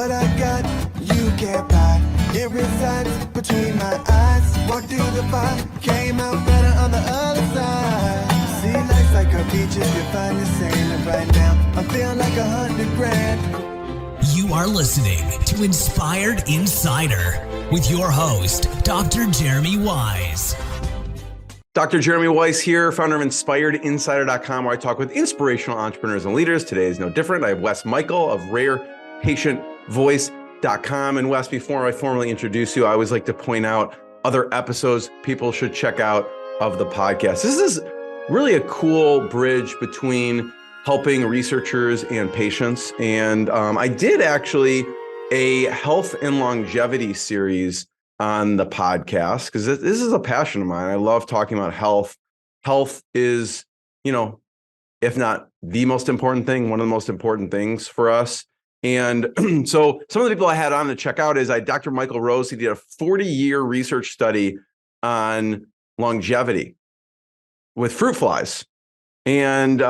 What I got, you can't buy. It resides between my eyes. Walked through the fire, came out better on the other side. See, life's like a beach if you find the same. And right now, I'm feeling like 100 grand. You are listening to Inspired Insider with your host, Dr. Jeremy Wise. Dr. Jeremy Wise here, founder of InspiredInsider.com, where I talk with inspirational entrepreneurs and leaders. Today is no different. I have Wes Michael of reshaping. And Wes, before I formally introduce you, I always like to point out other episodes people should check out of the podcast. This is really a cool bridge between helping researchers and patients. And I did actually a health and longevity series on the podcast because this is a passion of mine. I love talking about health. Health is, if not the most important thing, one of the most important things for us. And so some of the people I had on to check out is Dr. Michael Rose. He did a 40-year research study on longevity with fruit flies. And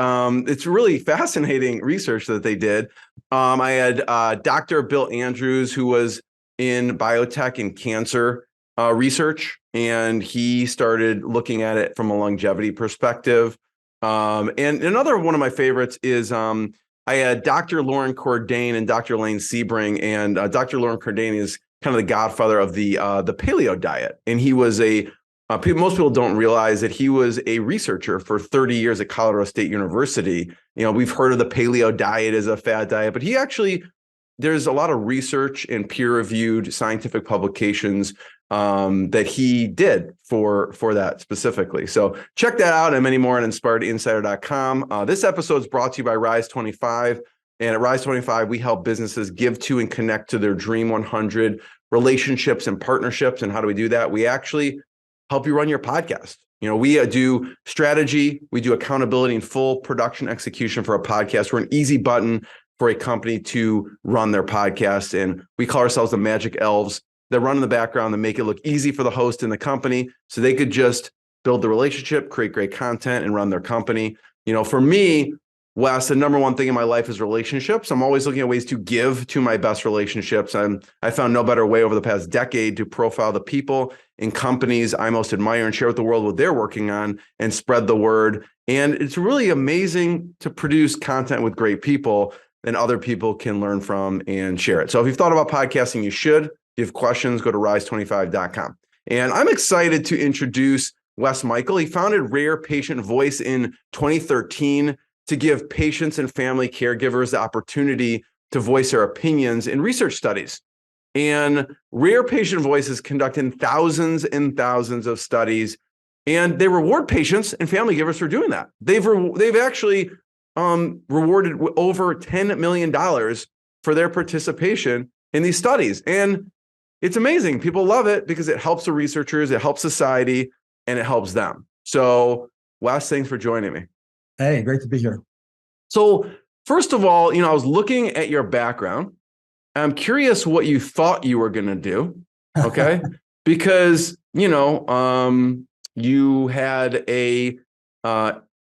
it's really fascinating research that they did. I had Dr. Bill Andrews, who was in biotech and cancer research, and he started looking at it from a longevity perspective. And another one of my favorites is I had Dr. Lauren Cordain and Dr. Lane Sebring, and Dr. Lauren Cordain is kind of the godfather of the paleo diet. And he was most people don't realize that he was a researcher for 30 years at Colorado State University. We've heard of the paleo diet as a fad diet, but there's a lot of research and peer-reviewed scientific publications that he did for that specifically. So check that out and many more on InspiredInsider.com. This episode is brought to you by Rise 25. And at Rise 25, we help businesses give to and connect to their Dream 100 relationships and partnerships. And how do we do that? We actually help you run your podcast. We do strategy, we do accountability and full production execution for a podcast. We're an easy button for a company to run their podcast. And we call ourselves the Magic Elves that run in the background and make it look easy for the host and the company so they could just build the relationship, create great content, and run their company. For me, Wes, the number one thing in my life is relationships. I'm always looking at ways to give to my best relationships. I found no better way over the past decade to profile the people and companies I most admire and share with the world what they're working on and spread the word. And it's really amazing to produce content with great people and other people can learn from and share it. So if you've thought about podcasting, you should. If you have questions, go to rise25.com. And I'm excited to introduce Wes Michael. He founded Rare Patient Voice in 2013 to give patients and family caregivers the opportunity to voice their opinions in research studies. And Rare Patient Voice is conducting thousands and thousands of studies, and they reward patients and family givers for doing that. They've actually rewarded over $10 million for their participation in these studies. And it's amazing. People love it because it helps the researchers, it helps society, and it helps them. So, Wes, thanks for joining me. Hey, great to be here. So, first of all, I was looking at your background. I'm curious what you thought you were going to do, okay? Because, you had you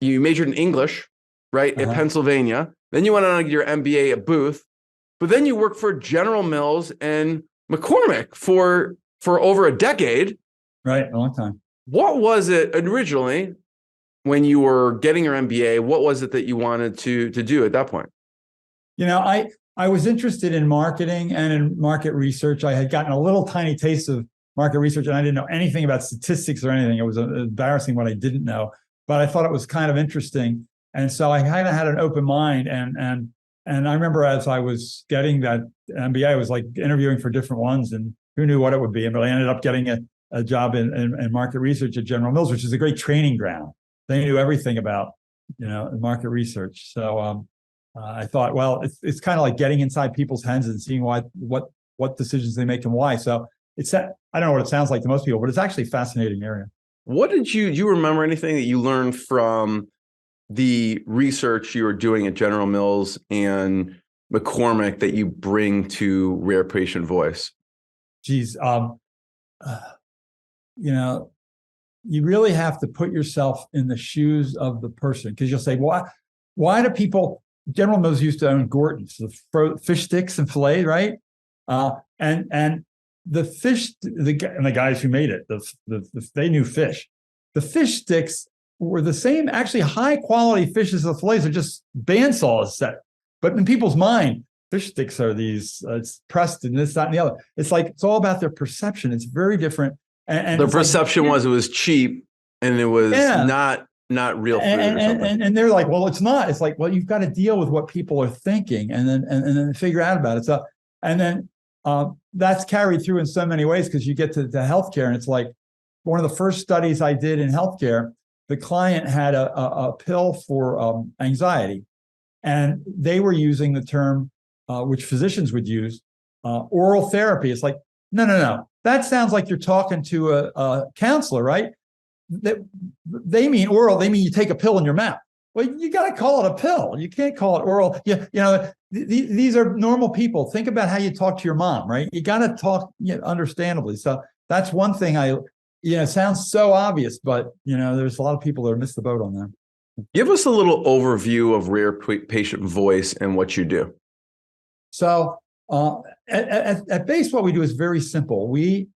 majored in English, right, at Pennsylvania. Then you went on to get your MBA at Booth, but then you worked for General Mills and McCormick for over a decade. Right, a long time. What was it originally when you were getting your MBA? What was it that you wanted to do at that point? I was interested in marketing and in market research. I had gotten a little tiny taste of market research, and I didn't know anything about statistics or anything. It was embarrassing what I didn't know, but I thought it was kind of interesting. And so I kind of had an open mind. And I remember as I was getting that MBA, I was like interviewing for different ones, and who knew what it would be. But I ended up getting a job in market research at General Mills, which is a great training ground. They knew everything about, market research. So I thought, well, it's kind of like getting inside people's heads and seeing what decisions they make and why. So I don't know what it sounds like to most people, but it's actually a fascinating area. What do you remember anything that you learned from the research you were doing at General Mills and McCormick that you bring to Rare Patient Voice? Geez, you really have to put yourself in the shoes of the person, because you'll say, why do people, General Mills used to own Gorton's, the fish sticks and filet, right? And the fish, and the guys who made it, they knew fish. The fish sticks were the same, actually high quality fish as the fillets are just bandsaws set. But in people's mind, fish sticks are these, it's pressed and this, that, and the other. It's like, it's all about their perception. It's very different. And the perception was it was cheap and it was not real food or something. And they're like, well, it's not. It's like, well, you've got to deal with what people are thinking and then figure out about it. So, and then that's carried through in so many ways because you get to healthcare and it's like one of the first studies I did in healthcare, the client had a pill for anxiety and they were using the term, which physicians would use, oral therapy. It's like, no. That sounds like you're talking to a counselor, right? They mean oral. They mean you take a pill in your mouth. Well, you got to call it a pill. You can't call it oral. These are normal people. Think about how you talk to your mom, right? You got to talk understandably. So that's one thing it sounds so obvious, but there's a lot of people that miss the boat on that. Give us a little overview of Rare Patient Voice and what you do. So at base, what we do is very simple. We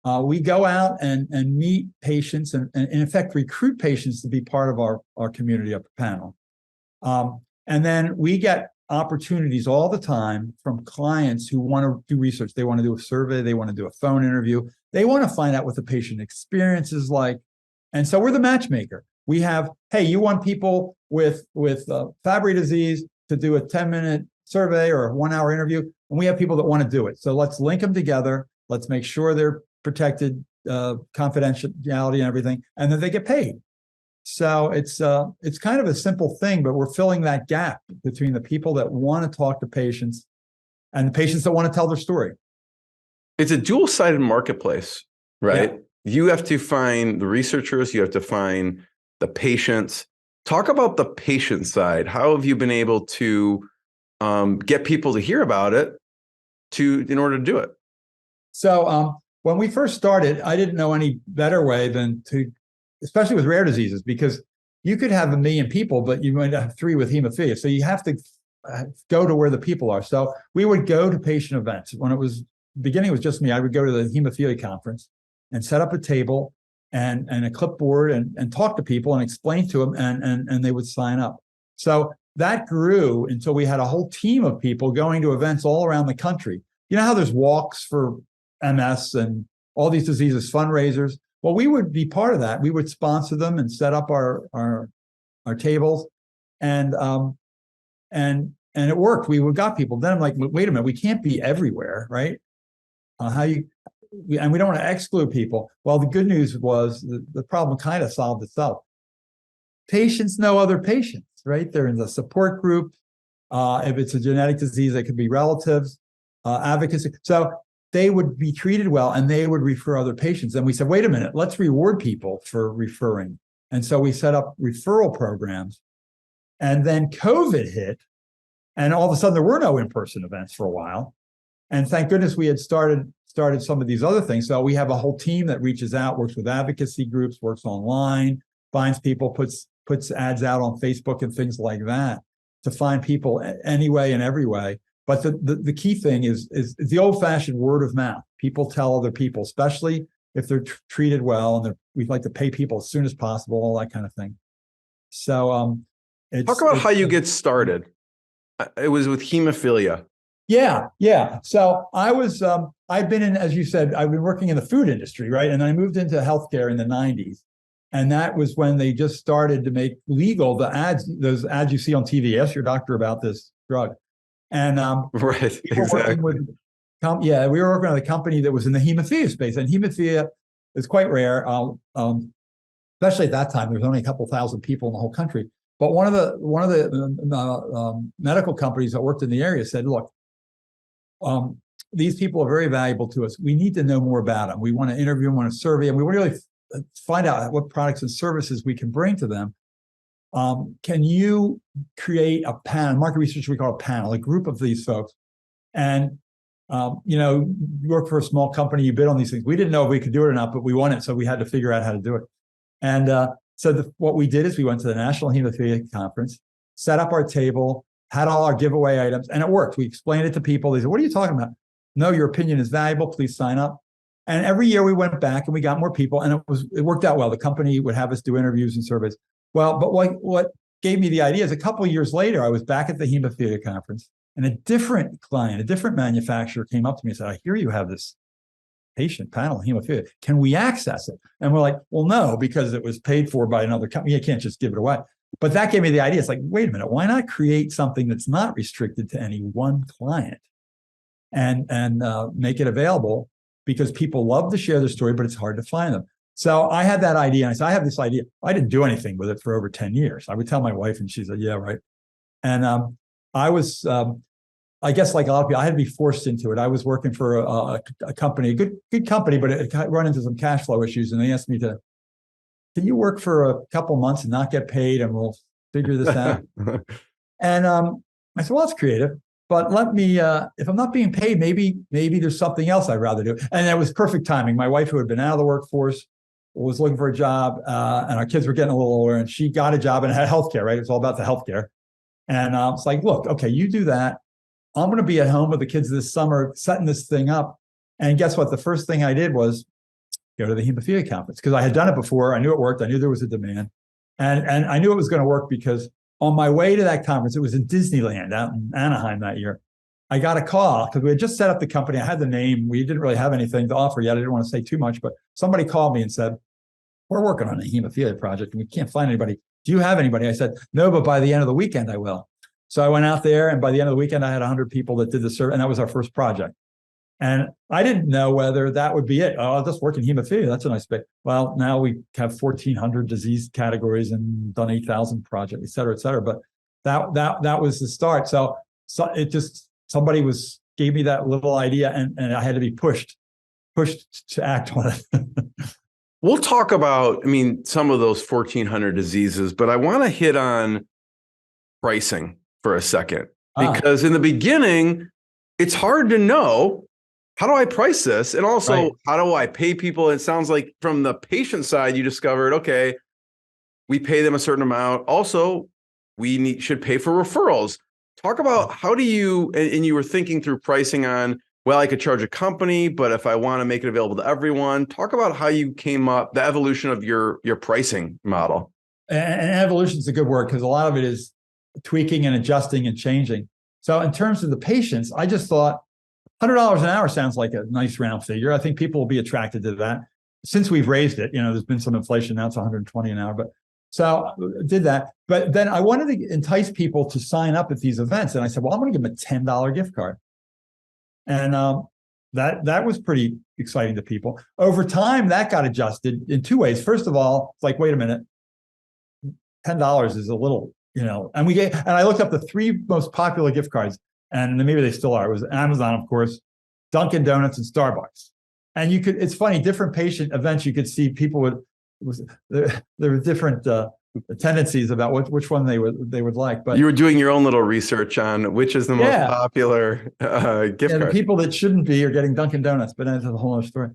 go out and meet patients and in effect recruit patients to be part of our community upper panel. And then we get opportunities all the time from clients who want to do research. They want to do a survey. They want to do a phone interview. They want to find out what the patient experience is like. And so we're the matchmaker. We have, hey, you want people with Fabry disease to do a 10-minute survey or a 1-hour interview, and we have people that want to do it. So let's link them together. Let's make sure they're protected, confidentiality and everything, and then they get paid. So it's kind of a simple thing, but we're filling that gap between the people that want to talk to patients and the patients that want to tell their story. It's a dual-sided marketplace, right? Yeah. You have to find the researchers, you have to find the patients. Talk about the patient side. How have you been able to get people to hear about it in order to do it? So when we first started, I didn't know any better way than to, especially with rare diseases, because you could have 1 million people, but you might have 3 with hemophilia. So you have to go to where the people are. So we would go to patient events. When it was beginning, it was just me. I would go to the hemophilia conference and set up a table and a clipboard and talk to people and explain to them and they would sign up. So that grew until we had a whole team of people going to events all around the country. You know how there's walks for MS and all these diseases, fundraisers? Well, we would be part of that. We would sponsor them and set up our tables, and it worked. We got people. Then I'm like, wait a minute, we can't be everywhere, right? And we don't want to exclude people. Well, the good news was the problem kind of solved itself. Patients know other patients, right? They're in the support group. If it's a genetic disease, it could be relatives, advocacy. So they would be treated well and they would refer other patients. And we said, wait a minute, let's reward people for referring. And so we set up referral programs. And then COVID hit, and all of a sudden there were no in-person events for a while. And thank goodness we had started some of these other things. So we have a whole team that reaches out, works with advocacy groups, works online, finds people, puts ads out on Facebook and things like that to find people any way and every way. But the key thing is the old-fashioned word of mouth. People tell other people, especially if they're treated well, and we'd like to pay people as soon as possible, all that kind of thing. So talk about how you get started. It was with hemophilia. Yeah. So I've been in, as you said, I've been working in the food industry, right? And then I moved into healthcare in the 90s. And that was when they just started to make legal those ads you see on TV. Ask your doctor about this drug. And right, exactly. we were working on a company that was in the hemophilia space. And hemophilia is quite rare, especially at that time. There was only a couple thousand people in the whole country. But one of the medical companies that worked in the area said, look, these people are very valuable to us. We need to know more about them. We want to interview them, want to survey them. We want to really find out what products and services we can bring to them. Can you create a panel, market research we call a panel, a group of these folks? And, you work for a small company, you bid on these things. We didn't know if we could do it or not, but we won it. So we had to figure out how to do it. And what we did is we went to the National Hemophilia Conference, set up our table, had all our giveaway items, and it worked. We explained it to people. They said, what are you talking about? no, your opinion is valuable. Please sign up. And every year we went back and we got more people, and it worked out well. The company would have us do interviews and surveys. Well, but what gave me the idea is a couple of years later, I was back at the hemophilia conference, and a different client, a different manufacturer came up to me and said, I hear you have this patient panel hemophilia. Can we access it? And we're like, well, no, because it was paid for by another company. You can't just give it away. But that gave me the idea. It's like, wait a minute, why not create something that's not restricted to any one client and make it available? Because people love to share their story, but it's hard to find them. So I had that idea. And I said, I have this idea. I didn't do anything with it for over 10 years. I would tell my wife and she said, yeah, right. And I was, I guess like a lot of people, I had to be forced into it. I was working for a company, a good company, but it run into some cash flow issues. And they asked me can you work for a couple months and not get paid and we'll figure this out? And I said, well, that's creative. But let me, if I'm not being paid, maybe there's something else I'd rather do. And it was perfect timing. My wife, who had been out of the workforce, was looking for a job, and our kids were getting a little older, and she got a job and had healthcare, right? It's all about the healthcare. And it's like, look, okay, you do that. I'm going to be at home with the kids this summer, setting this thing up. And guess what? The first thing I did was go to the hemophilia conference, because I had done it before. I knew it worked. I knew there was a demand. And I knew it was going to work because on my way to that conference, it was in Disneyland out in Anaheim that year. I got a call because we had just set up the company. I had the name. We didn't really have anything to offer yet. I didn't want to say too much, but somebody called me and said, we're working on a hemophilia project and we can't find anybody. Do you have anybody? I said, no, but by the end of the weekend, I will. So I went out there, and by the end of the weekend, I had 100 people that did the survey, and that was our first project. And I didn't know whether that would be it. Oh, I'll just work in hemophilia. That's a nice bit. Well, now we have 1,400 disease categories and done 8,000 projects, et cetera, et cetera. But that was the start. So it just, somebody gave me that little idea, and I had to be pushed to act on it. We'll talk about, some of those 1,400 diseases, but I want to hit on pricing for a second, because in the beginning, it's hard to know, how do I price this? And also, right, how do I pay people? It sounds like from the patient side, you discovered, okay, we pay them a certain amount. Also, we should pay for referrals. Talk about how do you, and you were thinking through pricing on, well, I could charge a company, but if I want to make it available to everyone, talk about how you came up, the evolution of your pricing model. And evolution is a good word, because a lot of it is tweaking and adjusting and changing. So in terms of the patients, I just thought $100 an hour sounds like a nice round figure. I think people will be attracted to that. Since we've raised it, there's been some inflation, now it's 120 an hour, but so did that. But then I wanted to entice people to sign up at these events. And I said, well, I'm going to give them a $10 gift card. And that was pretty exciting to people. Over time, that got adjusted in two ways. First of all, it's like, wait a minute, $10 is a little, and I looked up the three most popular gift cards, and maybe they still are. It was Amazon, of course, Dunkin' Donuts, and Starbucks. And it's funny, different patient events, you could see people there were different tendencies about which one they would like. But you were doing your own little research on which is the most popular gift card. The people that shouldn't be are getting Dunkin' Donuts, but that's a whole other story.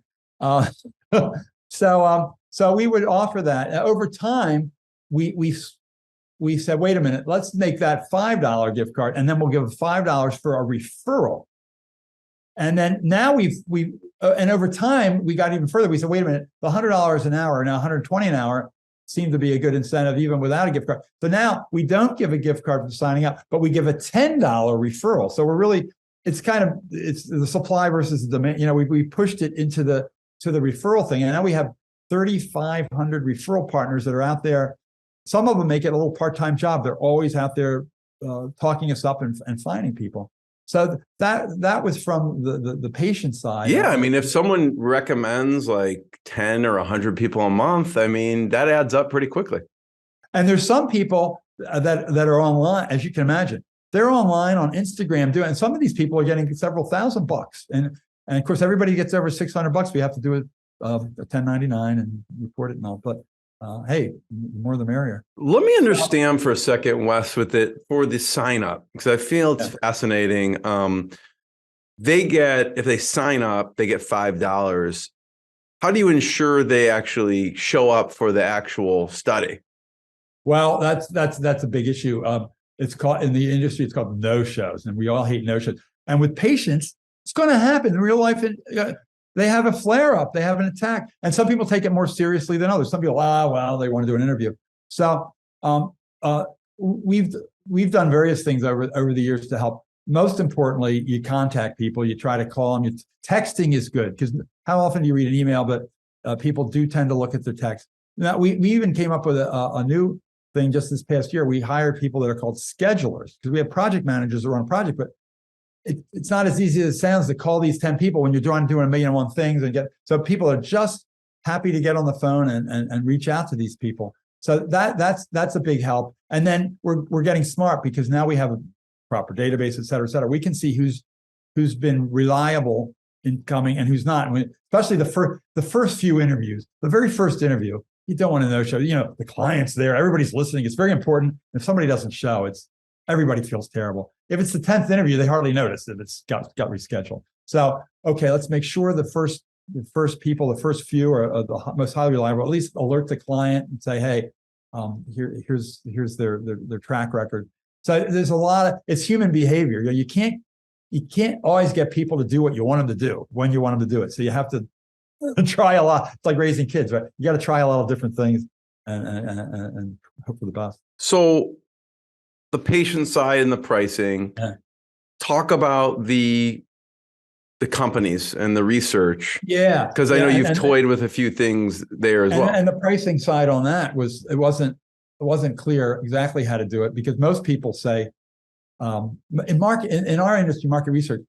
So we would offer that. Over time, we said, wait a minute, let's make that $5 gift card, and then we'll give $5 for a referral. And then now and over time, we got even further. We said, wait a minute, the $100 an hour, now $120 an hour seemed to be a good incentive even without a gift card. So now we don't give a gift card for signing up, but we give a $10 referral. So it's the supply versus the demand. We pushed it to the referral thing. And now we have 3,500 referral partners that are out there. Some of them make it a little part-time job. They're always out there talking us up and finding people. So that was from the patient side. Yeah, if someone recommends like 10 or 100 people a month, that adds up pretty quickly. And there's some people that are online, as you can imagine. They're online on Instagram doing, and some of these people are getting several $1,000. And of course, everybody gets over $600. We have to do it a 1099 and report it and all. But hey, more the merrier. Let me understand for a second, Wes, with it for the sign up, because I feel it's fascinating. If they sign up, they get $5. How do you ensure they actually show up for the actual study? Well, that's a big issue. It's called, in the industry, it's called no-shows, and we all hate no-shows. And with patients, It's going to happen in real life. They have a flare up, they have an attack, and some people take it more seriously than others. Some people, well, they want to do an interview. So we've done various things over the years to help. Most importantly, you contact people, you try to call them. Texting is good, because how often do you read an email? But people do tend to look at their text. Now, we even came up with a new thing just this past year. We hired people that are called schedulers, because we have project managers that run a project, but it's not as easy as it sounds to call these 10 people when you're doing 1,000,001 things and so people are just happy to get on the phone and reach out to these people. So that's a big help. And then we're getting smart, because now we have a proper database, et cetera, et cetera. We can see who's been reliable in coming and who's not. Especially the first few interviews, the very first interview, you don't want to no show. The client's there, everybody's listening. It's very important. If somebody doesn't show, everybody feels terrible. If it's the 10th interview, they hardly notice if it's got rescheduled. So, okay, let's make sure the first few are the most highly reliable. At least alert the client and say, hey, here's their track record. So there's a lot of, it's human behavior. You can't always get people to do what you want them to do when you want them to do it. So you have to try a lot. It's like raising kids, right? You got to try a lot of different things and hope for the best. So the patient side and the pricing, talk about the companies and the research. Yeah. Because I know you've toyed with a few things there as well. And the pricing side on that it wasn't clear exactly how to do it, because most people say, in our industry, market research,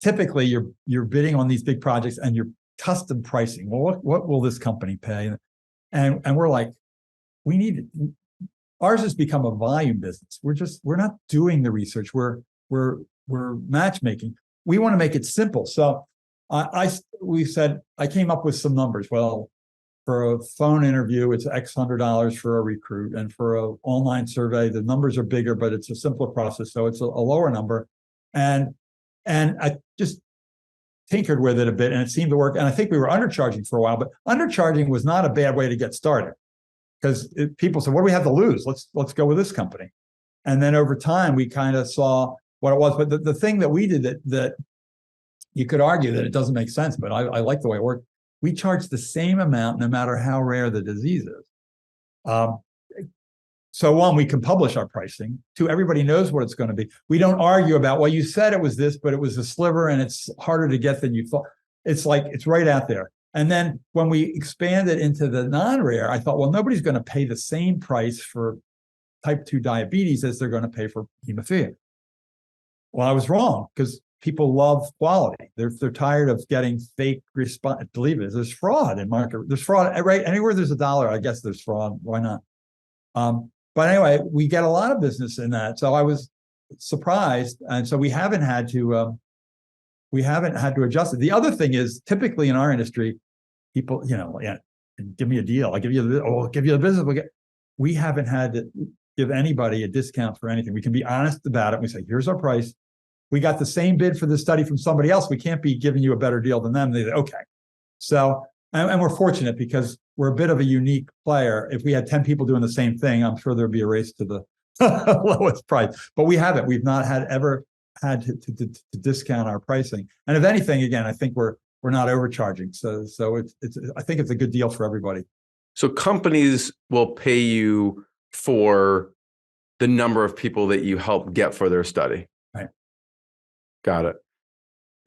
typically you're bidding on these big projects and you're custom pricing. Well, what will this company pay? And we're like, ours has become a volume business. We're not doing the research. We're matchmaking. We want to make it simple. So we said, I came up with some numbers. Well, for a phone interview, it's X $100 for a recruit. And for an online survey, the numbers are bigger, but it's a simpler process. So it's a lower number. And I just tinkered with it a bit and it seemed to work. And I think we were undercharging for a while, but undercharging was not a bad way to get started, because people said, what do we have to lose? Let's go with this company. And then over time, we kind of saw what it was. But the thing that we did that you could argue that it doesn't make sense, but I like the way it worked. We charge the same amount no matter how rare the disease is. So one, we can publish our pricing. Two, everybody knows what it's going to be. We don't argue about, well, you said it was this, but it was a sliver and it's harder to get than you thought. It's like, it's right out there. And then when we expanded into the non-rare, I thought, well, nobody's going to pay the same price for type 2 diabetes as they're going to pay for hemophilia. Well, I was wrong, because people love quality. They're tired of getting fake response. Believe it, there's fraud in market. There's fraud, right? Anywhere there's $1, I guess there's fraud. Why not? But anyway, we get a lot of business in that. So I was surprised, and so we haven't had to adjust it. The other thing is, typically in our industry, people, give me a deal. I'll give you the business. We haven't had to give anybody a discount for anything. We can be honest about it. We say, here's our price. We got the same bid for the study from somebody else. We can't be giving you a better deal than them. They say, okay. So, and we're fortunate because we're a bit of a unique player. If we had 10 people doing the same thing, I'm sure there'd be a race to the lowest price. But we haven't. We've not ever had to discount our pricing. And if anything, again, I think we're not overcharging. So I think it's a good deal for everybody. So companies will pay you for the number of people that you help get for their study. Right. Got it.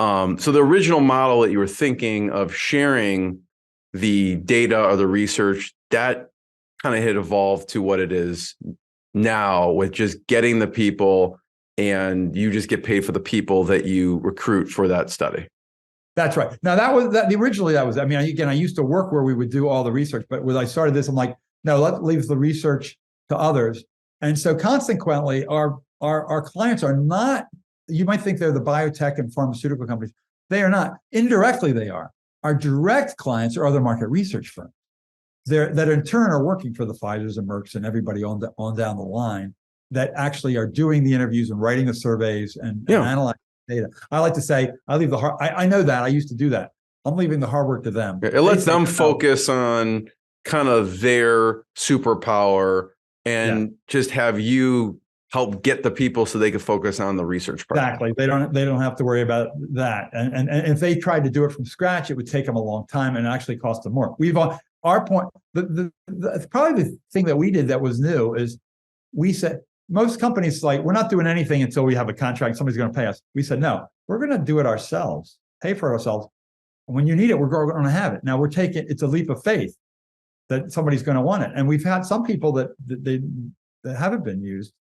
So the original model that you were thinking of sharing the data or the research, that kind of had evolved to what it is now, with just getting the people, and you just get paid for the people that you recruit for that study. That's right. Now originally that was, I mean, again, I used to work where we would do all the research, but when I started this, I'm like, no, let's leave the research to others. And so consequently, our clients are not, you might think they're the biotech and pharmaceutical companies. They are not. Indirectly, they are. Our direct clients are other market research firms that in turn are working for the Pfizers and Mercks and everybody on down the line, that actually are doing the interviews and writing the surveys and analyzing data. I like to say, I leave the hard, I know that, I used to do that. I'm leaving the hard work to them. It lets them focus on kind of their superpower and just have you help get the people so they can focus on the research part. Exactly. They don't have to worry about that. And if they tried to do it from scratch, it would take them a long time and actually cost them more. Our point, probably the thing that we did that was new is we said, most companies like, we're not doing anything until we have a contract, somebody's going to pay us. We said, no, we're going to do it ourselves, pay for it ourselves. When you need it, we're going to have it. Now it's a leap of faith that somebody's going to want it. And we've had some people that haven't been used,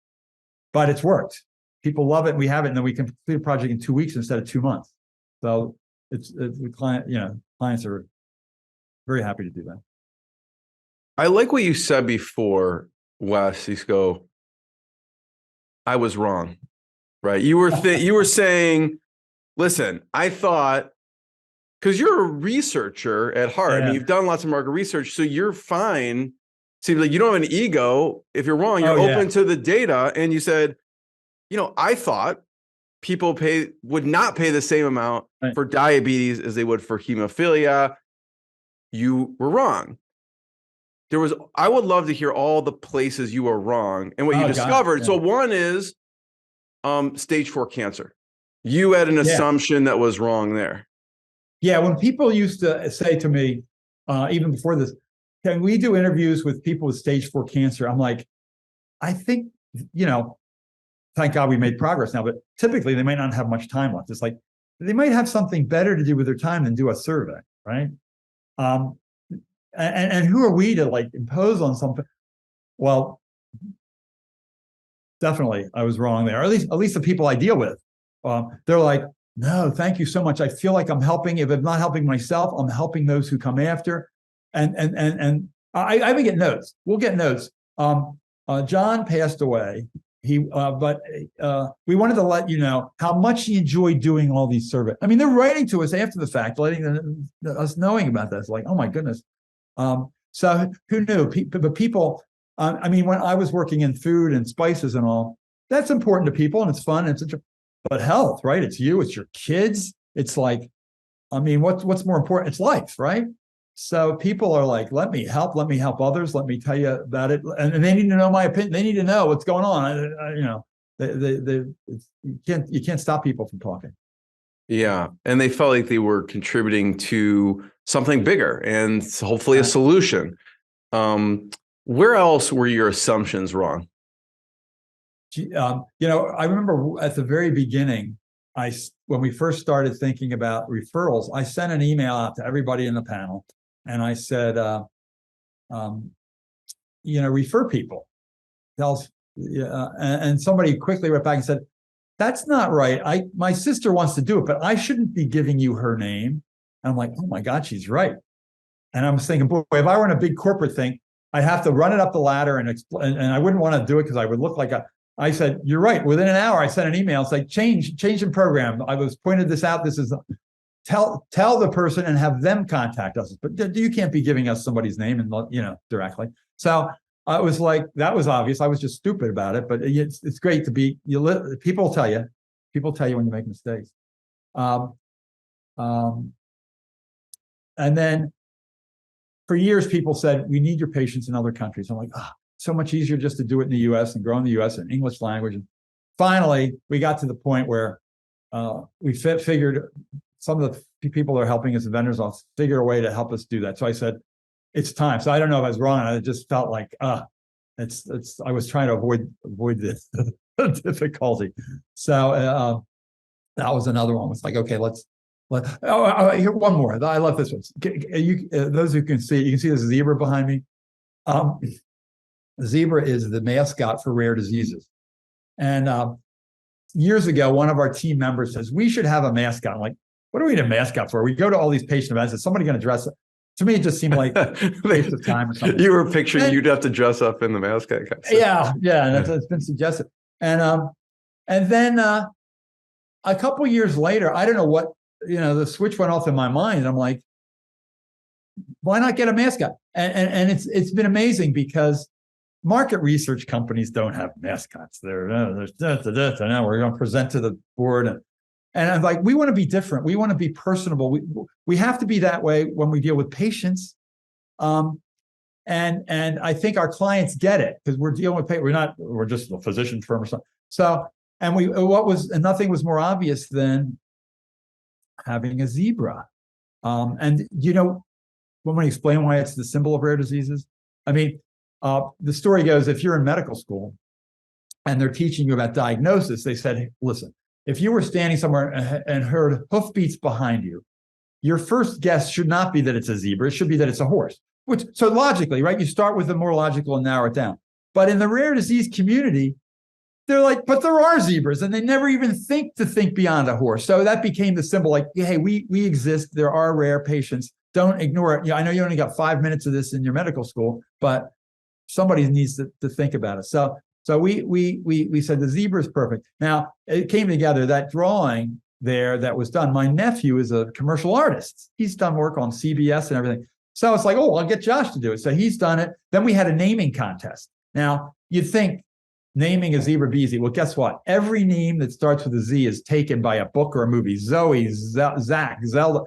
but it's worked. People love it. We have it. And then we can complete a project in 2 weeks instead of 2 months. So it's the client, clients are very happy to do that. I like what you said before, Wes. You go, I was wrong, right? You were saying, listen, I thought, because you're a researcher at heart. I mean, you've done lots of market research, so you're fine. Seems like you don't have an ego. If you're wrong, you're open to the data. And you said, I thought people would not pay the same amount for diabetes as they would for hemophilia. You were wrong. I would love to hear all the places you were wrong and what you discovered. So one is stage 4 cancer. You had an assumption that was wrong there. Yeah, when people used to say to me, even before this, can we do interviews with people with stage 4 cancer? I'm like, I think, thank God we made progress now, but typically they might not have much time left. It's like, they might have something better to do with their time than do a survey, right? And who are we to impose on something? Well, definitely I was wrong there. Or at least the people I deal with, they're like, no, thank you so much. I feel like I'm helping. If I'm not helping myself, I'm helping those who come after. And I would get notes. We'll get notes. John passed away. But we wanted to let you know how much he enjoyed doing all these surveys. I mean, they're writing to us after the fact, letting us knowing about this. Like, oh my goodness. So who knew? But people. I mean, when I was working in food and spices and all, that's important to people and it's fun. But health, right? It's you, it's your kids. It's like, I mean, what's more important? It's life, right? So people are like, let me help others. Let me tell you about it. And they need to know my opinion. They need to know what's going on. You can't stop people from talking. Yeah. And they felt like they were contributing to something bigger and hopefully a solution. Where else were your assumptions wrong? I remember at the very beginning, when we first started thinking about referrals, I sent an email out to everybody in the panel, and I said, refer people. And somebody quickly wrote back and said, that's not right. My sister wants to do it, but I shouldn't be giving you her name. And I'm like, oh my God, she's right. And I was thinking, boy, if I were in a big corporate thing, I'd have to run it up the ladder and I wouldn't want to do it because I would look like I said, you're right. Within an hour, I sent an email. It's like, change in program. I was pointed this out. This is tell the person and have them contact us. But you can't be giving us somebody's name and directly. So I was like, that was obvious. I was just stupid about it. But it's great to be. People tell you when you make mistakes. And then for years, people said, we need your patients in other countries. I'm like, so much easier just to do it in the US and grow in the US in English language. And finally, we got to the point where we figured some of the people that are helping us, the vendors, all figure a way to help us do that. So I said, it's time. So I don't know if I was wrong. I just felt like, I was trying to avoid this difficulty. So that was another one. It's like, okay, here, one more. I love this one. Those who can see, you can see there's a zebra behind me. Zebra is the mascot for rare diseases. And years ago, one of our team members says, we should have a mascot. I'm like, what do we need a mascot for? We go to all these patient events. Is somebody going to dress up? To me, it just seemed like a waste of time or something. You were picturing you'd have to dress up in the mascot costume. Yeah. And that's been suggested. And then a couple of years later, I don't know what, the switch went off in my mind. I'm like, why not get a mascot? And it's been amazing because market research companies don't have mascots. Now we're going to present to the board. And I'm like, we want to be different. We want to be personable. We have to be that way when we deal with patients. And And I think our clients get it because we're dealing with we're just a physician firm or something. So, and nothing was more obvious than having a zebra. And when we explain why it's the symbol of rare diseases, I mean, the story goes, if you're in medical school and they're teaching you about diagnosis, they said, hey, listen, if you were standing somewhere and heard hoofbeats behind you, your first guess should not be that it's a zebra. It should be that it's a horse. So logically, right? You start with the more logical and narrow it down. But in the rare disease community, they're like, but there are zebras, and they never even think beyond a horse. So that became the symbol, like, hey, we exist. There are rare patients. Don't ignore it. I know you only got 5 minutes of this in your medical school, but somebody needs to think about it. So we said the zebra is perfect. Now it came together, that drawing there that was done. My nephew is a commercial artist. He's done work on CBS and everything. So it's like, oh, I'll get Josh to do it. So he's done it. Then we had a naming contest. Now you'd think naming a zebra be easy. Well, guess what? Every name that starts with a Z is taken by a book or a movie. Zoe, Zach, Zelda.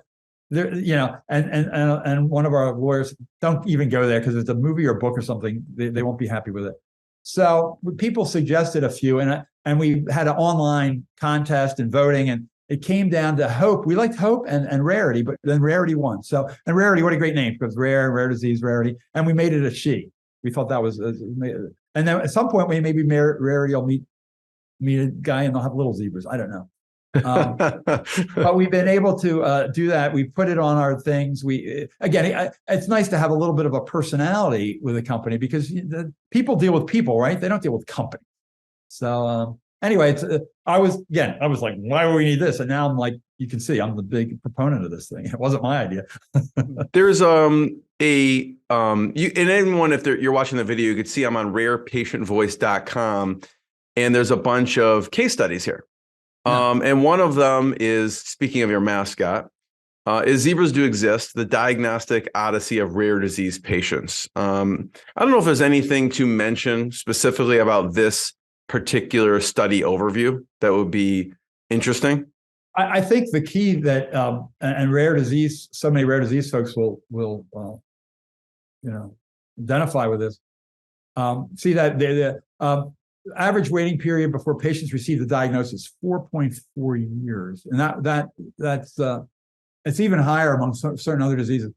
There, and one of our lawyers, don't even go there because it's a movie or book or something. They won't be happy with it. So people suggested a few, and we had an online contest and voting, and it came down to Hope. We liked Hope and Rarity, but then Rarity won. So, and Rarity, what a great name, because rare disease, Rarity, and we made it a she. We thought that was, and then at some point, maybe Rarity will meet a guy and they'll have little zebras. I don't know. But we've been able to do that. We put it on our things. It's nice to have a little bit of a personality with a company because people deal with people, right? They don't deal with companies. So anyway, I was like, why do we need this? And now I'm like, you can see I'm the big proponent of this thing. It wasn't my idea. There's and anyone, if you're watching the video, you could see I'm on rarepatientvoice.com, and there's a bunch of case studies here. And one of them is, speaking of your mascot, is Zebras Do Exist, the diagnostic odyssey of rare disease patients. I don't know if there's anything to mention specifically about this particular study overview that would be interesting. I think the key that, and rare disease, so many rare disease folks will identify with this. See that the average waiting period before patients receive the diagnosis, 4.4 years, and that's it's even higher among certain other diseases.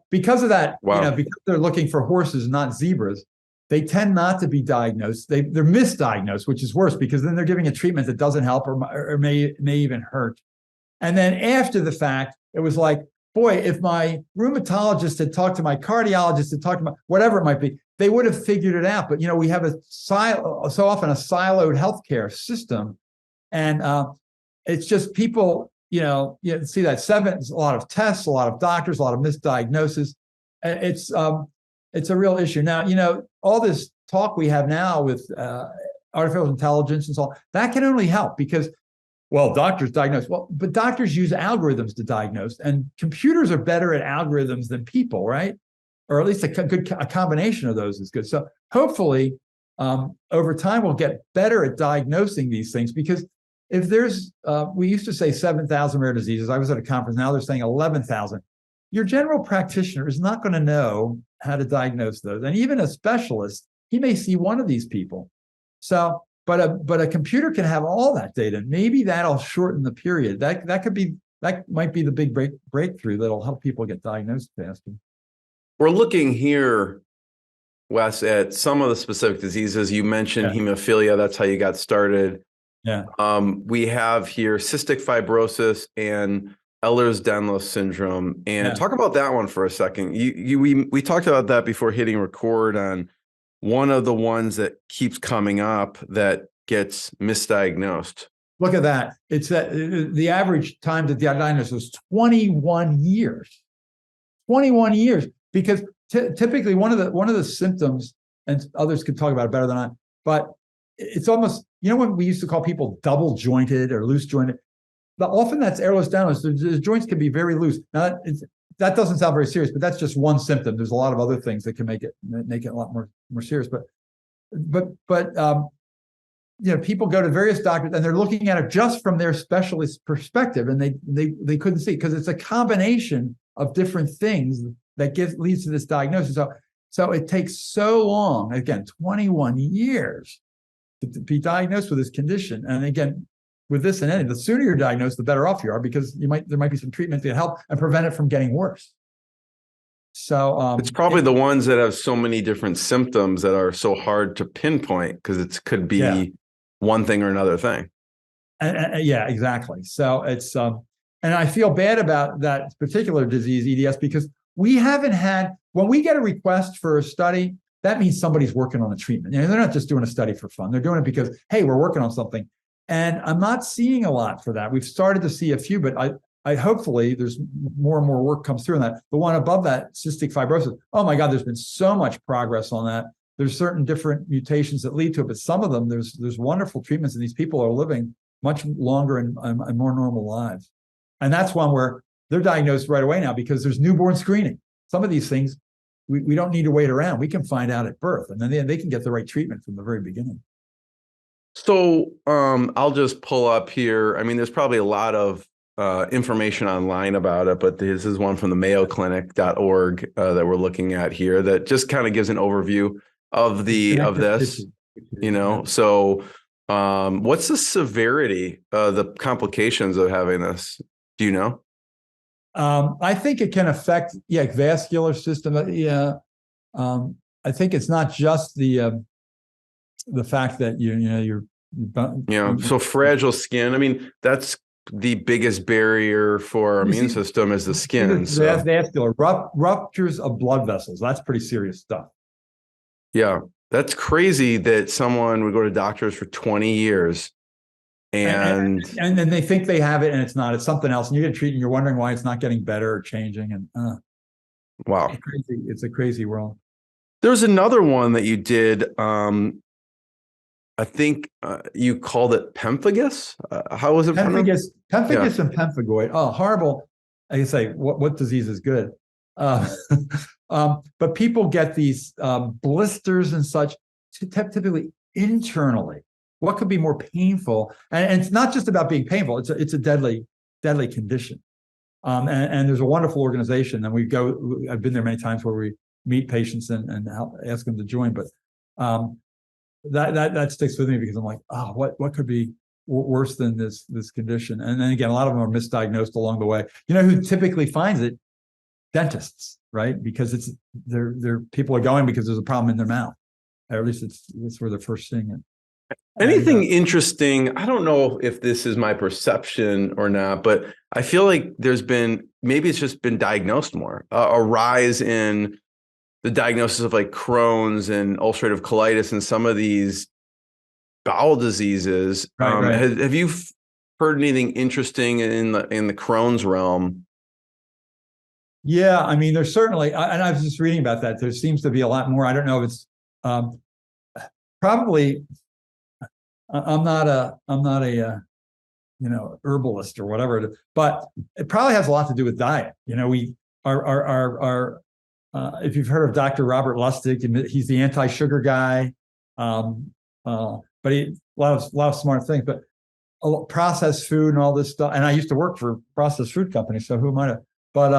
Because of that, wow. Because they're looking for horses, not zebras, they tend not to be diagnosed. They're misdiagnosed, which is worse because then they're giving a treatment that doesn't help or may even hurt. And then after the fact, it was like, boy, if my rheumatologist had talked to my cardiologist, had talked to my whatever it might be, they would have figured it out. But we have so often a siloed healthcare system, and it's just people. You see that a lot of tests, a lot of doctors, a lot of misdiagnosis. It's a real issue. Now, all this talk we have now with artificial intelligence and so on, that can only help because, well, doctors diagnose. Well, but doctors use algorithms to diagnose, and computers are better at algorithms than people, right? Or at least a combination of those is good. So hopefully, over time, we'll get better at diagnosing these things because if there's, we used to say 7,000 rare diseases. I was at a conference, now they're saying 11,000. Your general practitioner is not going to know how to diagnose those. And even a specialist, he may see one of these people. So, but a computer can have all that data. Maybe that'll shorten the period. That might be the big breakthrough that'll help people get diagnosed faster. We're looking here, Wes, at some of the specific diseases. You mentioned hemophilia. That's how you got started. Yeah. We have here cystic fibrosis and Ehlers-Danlos syndrome. And talk about that one for a second. We talked about that before hitting record on one of the ones that keeps coming up that gets misdiagnosed. Look at that. It's that the average time to diagnose was 21 years. 21 years. Because typically one of the symptoms, and others could talk about it better than I, but it's almost, when we used to call people double jointed or loose jointed, but often that's Ehlers-Danlos. The joints can be very loose. Now that doesn't sound very serious, but that's just one symptom. There's a lot of other things that can make it a lot more serious. But people go to various doctors and they're looking at it just from their specialist perspective, and they couldn't see because it's a combination of different things that leads to this diagnosis. So So it takes so long, again, 21 years to be diagnosed with this condition. And again, with this and any, the sooner you're diagnosed, the better off you are, because there might be some treatment to help and prevent it from getting worse. So it's probably the ones that have so many different symptoms that are so hard to pinpoint, because it could be one thing or another thing. Yeah, exactly. So it's and I feel bad about that particular disease, EDS, because we haven't had, when we get a request for a study, that means somebody's working on a treatment. They're not just doing a study for fun. They're doing it because, hey, we're working on something. And I'm not seeing a lot for that. We've started to see a few, but I hopefully there's more and more work comes through on that. The one above that, cystic fibrosis, oh my God, there's been so much progress on that. There's certain different mutations that lead to it, but some of them, there's wonderful treatments, and these people are living much longer and more normal lives. And that's one where they're diagnosed right away now, because there's newborn screening. Some of these things, we don't need to wait around. We can find out at birth, and then they can get the right treatment from the very beginning. So I'll just pull up here. I mean, there's probably a lot of information online about it, but this is one from the mayoclinic.org that we're looking at here that just kind of gives an overview of this, So what's the severity, the complications of having this? Do you know? I think it can affect, vascular system. I think it's not just the fact that you're so fragile skin. I mean, that's the biggest barrier for our immune system is the skin. So. Vascular ruptures of blood vessels. That's pretty serious stuff. Yeah, that's crazy that someone would go to doctors for 20 years and then they think they have it, and it's not. It's something else, and you get treated, and you're wondering why it's not getting better or changing. And wow, it's a crazy world. There's another one that you did. I think you called it pemphigus. How was it? Pemphigus and pemphigoid. Oh, horrible. I can say what disease is good. But people get these blisters and such, typically internally. What could be more painful? And it's not just about being painful. It's a deadly condition. And there's a wonderful organization, and I've been there many times, where we meet patients and ask them to join. But that sticks with me, because I'm like, what could be worse than this condition? And then again, a lot of them are misdiagnosed along the way. You know who typically finds it? Dentists, right? Because they're people are going because there's a problem in their mouth. Or at least it's where they're first seeing it. Anything interesting? I don't know if this is my perception or not, but I feel like maybe it's just been diagnosed more, a rise in the diagnosis of like Crohn's and ulcerative colitis and some of these bowel diseases. Right. Have you heard anything interesting in the Crohn's realm? Yeah, I mean, there's certainly, and I was just reading about that. There seems to be a lot more. I don't know if it's probably. I'm not a herbalist or whatever, but it probably has a lot to do with diet. We are if you've heard of Dr. Robert Lustig, he's the anti-sugar guy, but he a lot of smart things. But processed food and all this stuff. And I used to work for a processed food company, so who am I to? But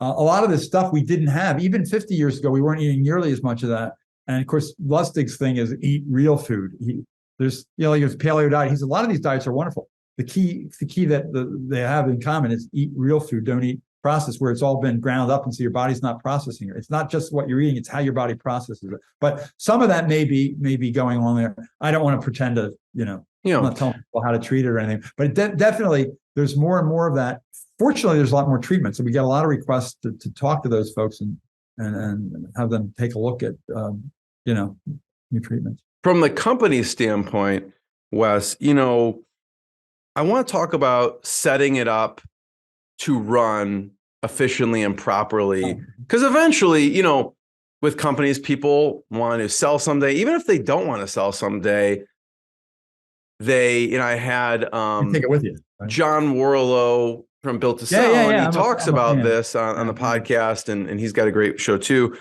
a lot of this stuff we didn't have even 50 years ago. We weren't eating nearly as much of that. And of course, Lustig's thing is eat real food. There's paleo diet. A lot of these diets are wonderful. The key that they have in common is eat real food. Don't eat processed, where it's all been ground up, and so your body's not processing it. It's not just what you're eating; it's how your body processes it. But some of that may be going on there. I don't want to pretend to, I'm not telling people how to treat it or anything. But definitely, there's more and more of that. Fortunately, there's a lot more treatment, so we get a lot of requests to talk to those folks and have them take a look at new treatments. From the company standpoint, Wes, I want to talk about setting it up to run efficiently and properly. Because eventually, with companies, people want to sell someday. Even if they don't want to sell someday, I had take it with you, right? John Warlow from Built to Sell, and he talks about this on the podcast, and he's got a great show too.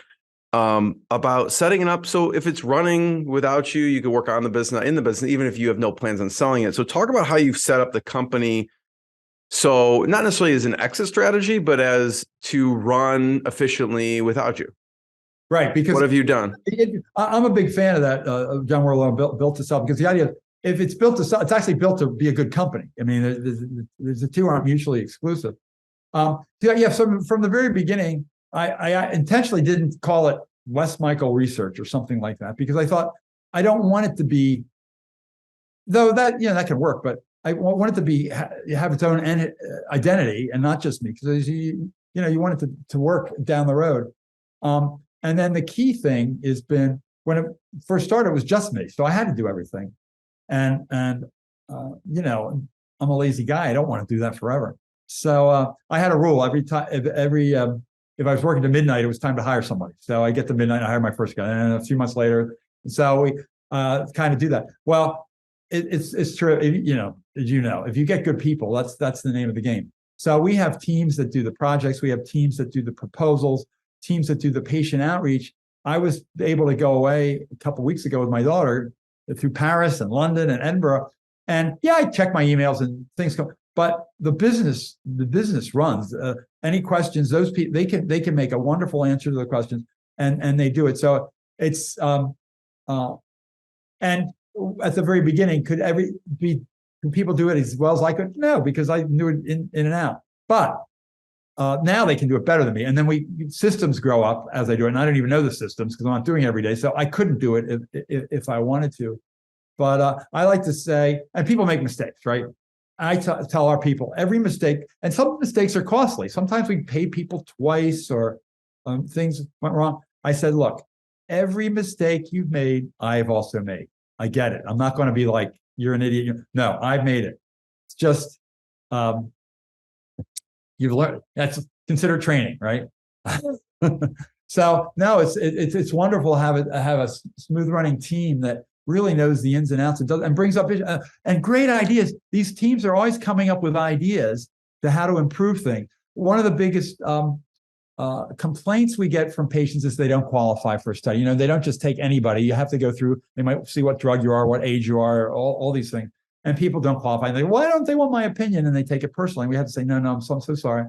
About setting it up so if it's running without you, you can work on the business, in the business, even if you have no plans on selling it. So talk about how you've set up the company, so not necessarily as an exit strategy, but as to run efficiently without you. Right. Because What have you done? I'm a big fan of that. John Warlow built to sell, because the idea, if it's built to sell, it's actually built to be a good company. I mean, the two aren't mutually exclusive. Yeah. So from the very beginning, I intentionally didn't call it Wes Michael Research or something like that, because I thought I don't want it to be, though that, that can work, but I want it to be, have its own identity and not just me, because you want it to work down the road. And then the key thing has been, when it first started, it was just me, so I had to do everything. And I'm a lazy guy. I don't want to do that forever. So I had a rule every time. If I was working to midnight, it was time to hire somebody. So I get to midnight, I hire my first guy, and a few months later, so we kind of do that. Well, it's true. As if you get good people, that's the name of the game. So we have teams that do the projects. We have teams that do the proposals, teams that do the patient outreach. I was able to go away a couple of weeks ago with my daughter through Paris and London and Edinburgh. And yeah, I check my emails and things come, but the business runs. Any questions, those people, they can make a wonderful answer to the questions, and they do it. So it's and at the very beginning, could people do it as well as I could? No, because I knew it in and out. But now they can do it better than me. And then systems grow up as I do it. And I don't even know the systems because I'm not doing it every day. So I couldn't do it if I wanted to. But I like to say, and people make mistakes, right? I tell our people every mistake, and some mistakes are costly. Sometimes we pay people twice, or things went wrong. I said, look, every mistake you've made, I've also made. I get it. I'm not going to be like, you're an idiot. No, I've made it. It's just, you've learned. That's considered training, right? So no, it's wonderful to have a smooth running team that really knows the ins and outs and brings up and great ideas. These teams are always coming up with ideas to how to improve things. One of the biggest complaints we get from patients is they don't qualify for a study. They don't just take anybody. You have to go through, they might see what drug you are, what age you are, all these things. And people don't qualify. And they, why don't they want my opinion? And they take it personally. We have to say, no, I'm so sorry.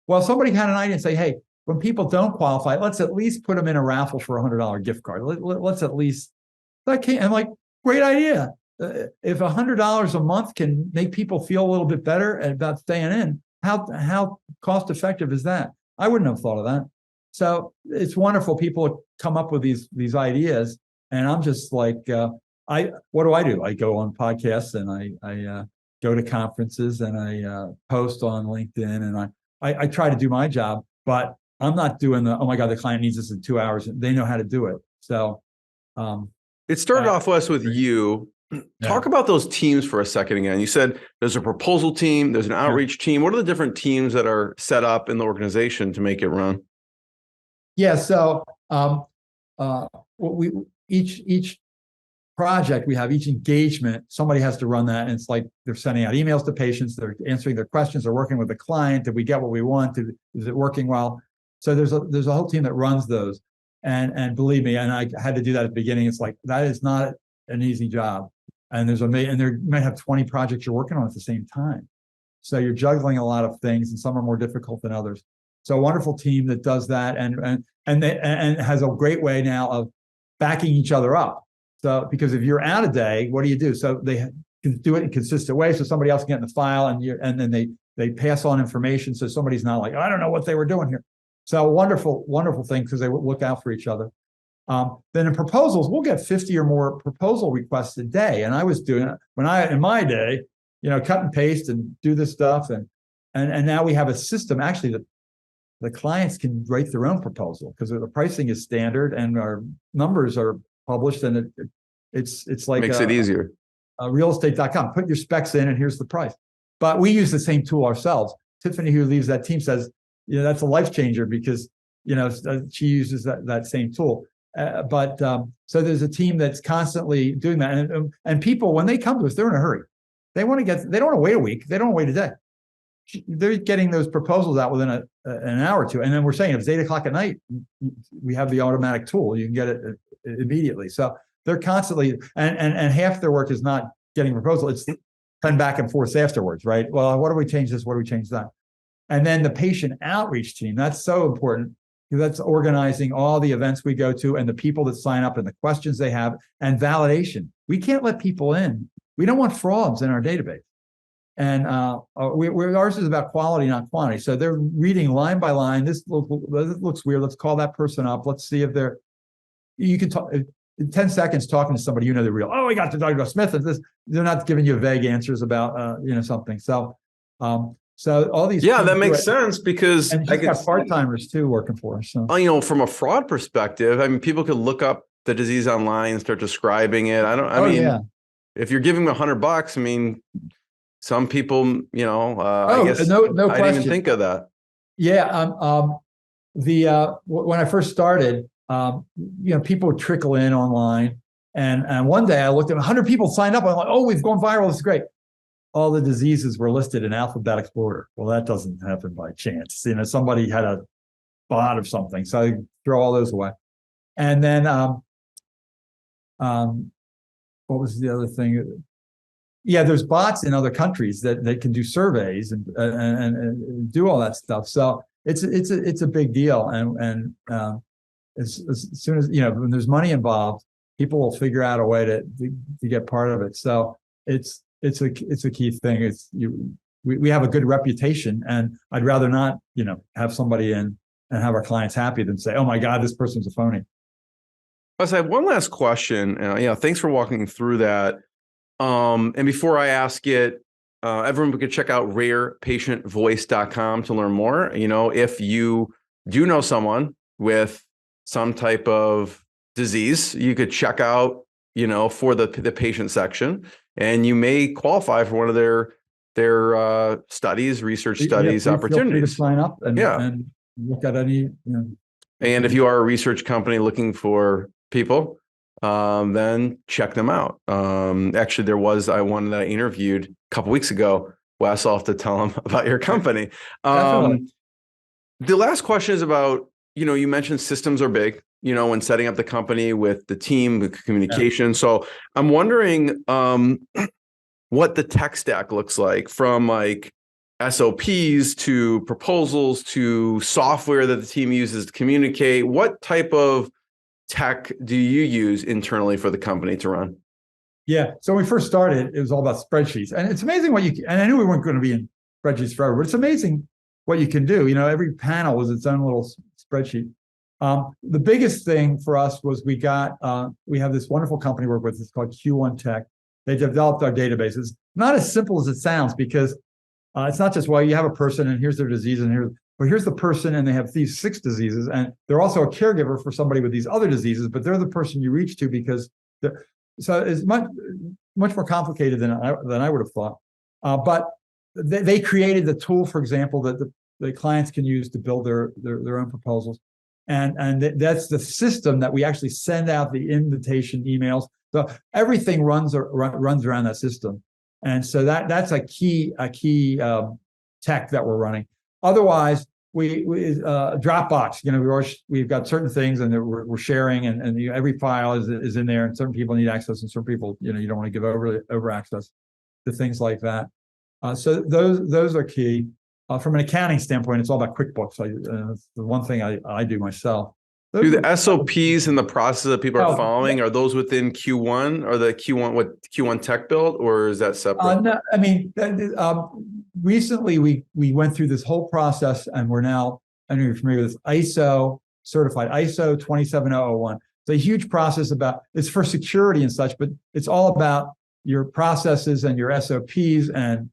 Well, somebody had an idea and say, hey, when people don't qualify, let's at least put them in a raffle for $100 gift card. Let's at least, I'm like, great idea. If $100 a month can make people feel a little bit better about staying in, how cost effective is that? I wouldn't have thought of that. So it's wonderful. People come up with these ideas, and I'm just like, what do? I go on podcasts, and I go to conferences, and I post on LinkedIn, and I try to do my job, but I'm not doing oh my God, the client needs this in 2 hours. They know how to do it. So it started off, Wes, with you. Talk about those teams for a second again. You said there's a proposal team, there's an outreach team. What are the different teams that are set up in the organization to make it run? Yeah, so each project we have, each engagement, somebody has to run that, and it's like they're sending out emails to patients, they're answering their questions, they're working with the client. Did we get what we want? Is it working well? So there's a whole team that runs those, and believe me, and I had to do that at the beginning. It's like that is not an easy job. And you might have 20 projects you're working on at the same time. So you're juggling a lot of things, and some are more difficult than others. So a wonderful team that does that and has a great way now of backing each other up. So because if you're out a day, what do you do? So they can do it in a consistent way, so somebody else can get in the file, and then they pass on information, so somebody's not like, I don't know what they were doing here. So wonderful thing, because they look out for each other. Then in proposals, we'll get 50 or more proposal requests a day. And I was doing it in my day, cut and paste and do this stuff. And now we have a system actually that the clients can write their own proposal, because the pricing is standard and our numbers are published, and it's like makes it easier. Realestate.com, put your specs in and here's the price. But we use the same tool ourselves. Tiffany, who leads that team, says, that's a life changer, because she uses that same tool. So there's a team that's constantly doing that, and people, when they come to us, they're in a hurry. They don't want to wait a week. They don't want to wait a day. They're getting those proposals out within an hour or two. And then we're saying if it's 8:00 at night, we have the automatic tool. You can get it immediately. So they're constantly, and half their work is not getting a proposal. It's 10 back and forth afterwards, right? Well, what do we change this? What do we change that? And then the patient outreach team, that's so important. That's organizing all the events we go to and the people that sign up and the questions they have and validation. We can't let people in. We don't want frauds in our database. And ours is about quality, not quantity. So they're reading line by line. This looks weird. Let's call that person up. Let's see if you can talk in 10 seconds talking to somebody, they're real. Oh, we got to talk about Smith. And this, they're not giving you vague answers about, something. So, so all these. Yeah, that makes sense because and I got part-timers too working for us. So. From a fraud perspective, I mean, people could look up the disease online and start describing it. If you're giving them $100, I mean, some people, I guess no I didn't even think of that. Yeah. When I first started, people would trickle in online. And one day I looked at 100 people signed up. I'm like, oh, we've gone viral. This is great. All the diseases were listed in alphabetical order. Well, that doesn't happen by chance. Somebody had a bot of something. So I throw all those away. And then what was the other thing? Yeah, there's bots in other countries that can do surveys and do all that stuff. So it's a big deal. And as soon as when there's money involved, people will figure out a way to get part of it. So it's a key thing. We have a good reputation, and I'd rather not have somebody in and have our clients happy than say, oh my God, this person's a phony. I have one last question. Thanks for walking through that. And before I ask it, everyone could check out rarepatientvoice.com to learn more. If you do know someone with some type of disease, you could check out, for the patient section, and you may qualify for one of their studies, research studies, opportunities. Feel free to sign up and look at any. And if you are a research company looking for people, then check them out. Actually, there was one that I interviewed a couple weeks ago. Wes, I'll have to tell him about your company. The last question is about, you mentioned systems are big, when setting up the company with the team, with communication. Yeah. So I'm wondering what the tech stack looks like, from like SOPs to proposals to software that the team uses to communicate. What type of tech do you use internally for the company to run? Yeah. So when we first started, it was all about spreadsheets. And it's amazing what and I knew we weren't going to be in spreadsheets forever, but it's amazing what you can do. Every panel was its own little spreadsheet. The biggest thing for us was we have this wonderful company we work with. It's called Q1 Tech. They developed our databases. Not as simple as it sounds, because it's not just, you have a person and here's their disease and here's the person and they have these 6 diseases, and they're also a caregiver for somebody with these other diseases, but they're the person you reach to because so it's much more complicated than I would have thought. But they created the tool, for example, that the clients can use to build their own proposals. And that's the system that we actually send out the invitation emails. So everything runs around that system. And so that's a key tech that we're running. Otherwise, we Dropbox. We've got certain things, and we're sharing, and every file is in there, and certain people need access, and certain people you don't want to give over access to things like that. So those are key. From an accounting standpoint, it's all about QuickBooks. It's the one thing I do myself. Do the SOPs and the process that people are following, are those within Q1 or the Q1 Tech build, or is that separate? No, I mean, recently we went through this whole process, and we're now, I don't know if you're familiar with this, ISO certified, ISO 27001. It's a huge process it's for security and such, but it's all about your processes and your SOPs and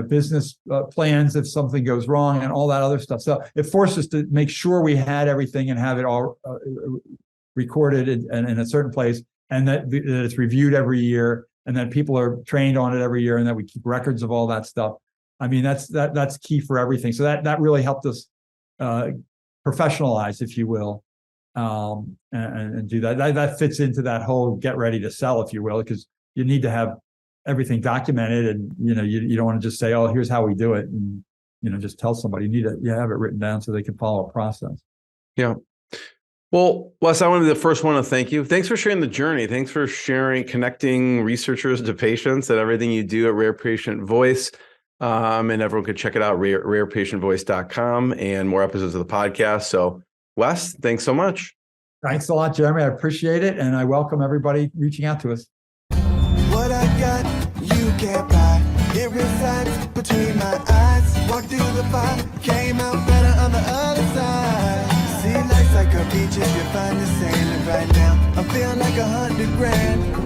business plans if something goes wrong and all that other stuff. So it forced us to make sure we had everything and have it all recorded and in a certain place, and that it's reviewed every year, and that people are trained on it every year, and that we keep records of all that stuff. I mean, that's key for everything. So that really helped us professionalize, if you will, and do that. That fits into that whole get ready to sell, if you will, because you need to have everything documented, and you don't want to just say, oh, here's how we do it, and just tell somebody. You have it written down so they can follow a process. Yeah. Well, Wes, I want to be the first one to thank you. Thanks for sharing the journey. Thanks for connecting researchers to patients and everything you do at Rare Patient Voice. And everyone could check it out, rarepatientvoice.com, and more episodes of the podcast. So Wes, thanks so much. Thanks a lot, Jeremy. I appreciate it. And I welcome everybody reaching out to us. What I got, you can't buy. It resides between my eyes. Walked through the fire, came out better on the other side. See, life's like a beach if you find the sailing right now. I'm feeling like 100 grand.